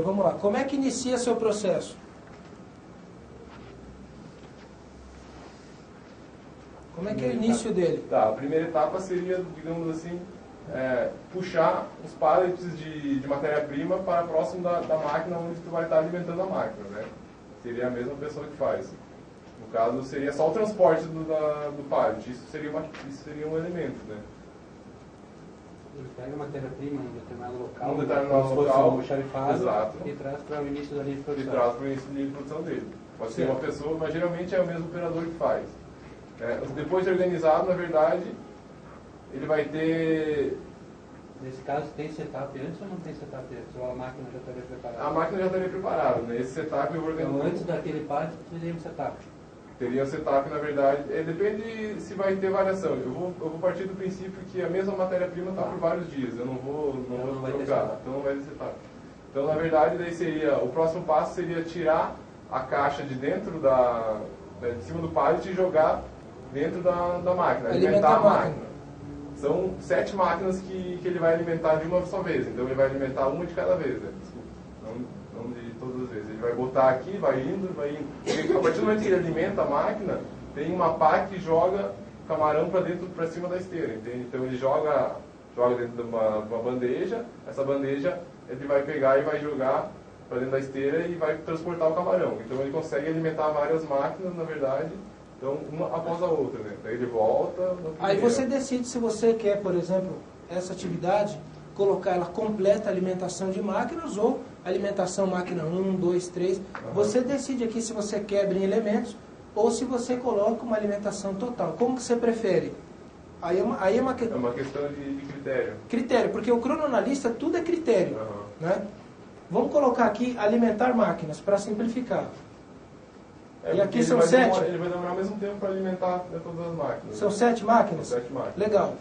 vamos lá. Como é que inicia seu processo? Como é que é o início dele? Tá, a primeira etapa seria, digamos assim, puxar os pallets de matéria-prima para próximo da máquina onde tu vai estar alimentando a máquina, né? Seria a mesma pessoa que faz. No caso, seria só o transporte do pallet. Isso seria um elemento, né? Ele pega a matéria-prima em um determinado local, Um determinado local, almoxarifado, exato, e traz para o início da linha de e produção. traz para o início da linha de produção dele. Pode ser uma pessoa, mas geralmente é o mesmo operador que faz. Depois de organizado, na verdade, ele vai ter... Nesse caso, tem setup antes ou não tem setup antes? Ou a máquina já estaria preparada? A máquina já estaria preparada, né? Esse setup eu vou organizar. Então, antes daquele pallet, teria um setup. Teria um setup, na verdade, depende se vai ter variação. Eu vou partir do princípio que a mesma matéria-prima está por vários dias, eu não vou trocar, então não vai ter setup. Então, na verdade, daí seria, o próximo passo seria tirar a caixa de dentro de cima do pallet e jogar dentro da máquina, alimentar a máquina. São 7 máquinas que ele vai alimentar de uma só vez, então ele vai alimentar uma de cada vez, né? Desculpa, não de todas as vezes. Ele vai botar aqui, vai indo. Porque a partir do momento que ele alimenta a máquina, tem uma pá que joga camarão para cima da esteira, entende? Então ele joga dentro de uma bandeja, essa bandeja ele vai pegar e vai jogar para dentro da esteira e vai transportar o camarão. Então ele consegue alimentar várias máquinas, na verdade, então uma após a outra, né? Daí ele volta. Aí você decide se você quer, por exemplo, essa atividade, colocar ela completa alimentação de máquinas ou alimentação máquina 1, 2, 3. Você decide aqui se você quebra em elementos ou se você coloca uma alimentação total. Como que você prefere? Aí é uma questão de critério. Critério, porque o crononalista tudo é critério. Né? Vamos colocar aqui alimentar máquinas, para simplificar. E aqui são 7? Ele vai demorar o mesmo tempo para alimentar todas as máquinas. São 7 máquinas? São 7 máquinas. Legal.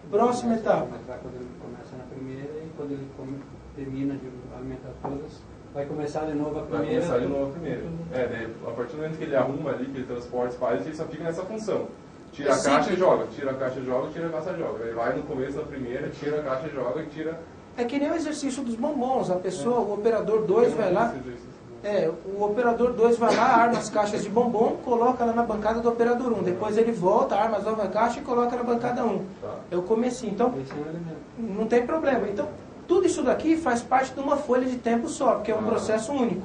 Próxima etapa. Quando ele começa na primeira e quando ele termina de alimentar todas, vai começar de novo a primeira. Vai começar de novo a primeira. Daí, a partir do momento que ele arruma ali, que ele transporta os palets, ele só fica nessa função. Tira a caixa e joga, tira a caixa e joga, tira a caixa e joga. Ele vai no começo da primeira, tira a caixa e joga e tira... É que nem o exercício dos bombons. A pessoa, o operador 2 vai lá... o operador 2 vai lá, arma as caixas de bombom, coloca lá na bancada do operador 1. Depois ele volta, arma as novas caixas e coloca na bancada 1. É o comecinho. Então, não tem problema. Então, tudo isso daqui faz parte de uma folha de tempo só, porque é um processo único.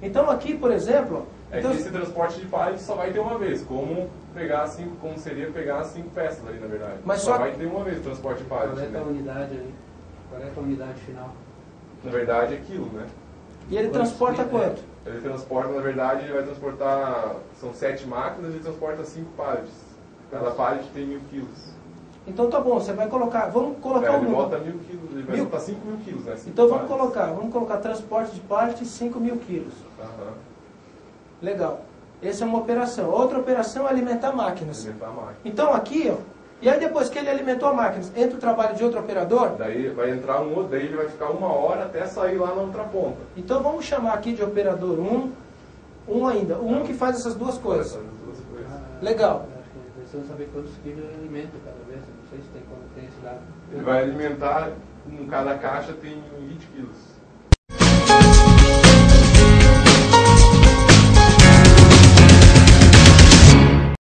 Então aqui, por exemplo... que esse transporte de pallet só vai ter uma vez, como seria pegar 5 peças ali, na verdade. Mas só vai ter uma vez o transporte de pallet. Qual é a unidade ali? Qual é a unidade final? Na verdade é quilo, né? E ele transporta quanto? Ele transporta, na verdade, ele vai transportar, são 7 máquinas e ele transporta 5 pallets. Cada pallet tem 1000 quilos. Então tá bom, você vai colocar, vamos colocar o Ele número. bota 1000 quilos, ele vai botar 5.000 quilos, né? Então vamos colocar transporte de pallet 5.000 quilos. Legal. Essa é uma operação. Outra operação é alimentar máquinas. Alimentar máquinas. Então aqui, ó, e aí depois que ele alimentou a máquina, entra o trabalho de outro operador? Daí vai entrar um outro, daí ele vai ficar 1 hora até sair lá na outra ponta. Então vamos chamar aqui de operador 1 ainda. O 1 que faz essas duas coisas. Legal. Precisamos saber quantos quilos ele alimenta cada vez. Não sei se tem esse dado. Ele vai alimentar, em cada caixa tem 20 quilos.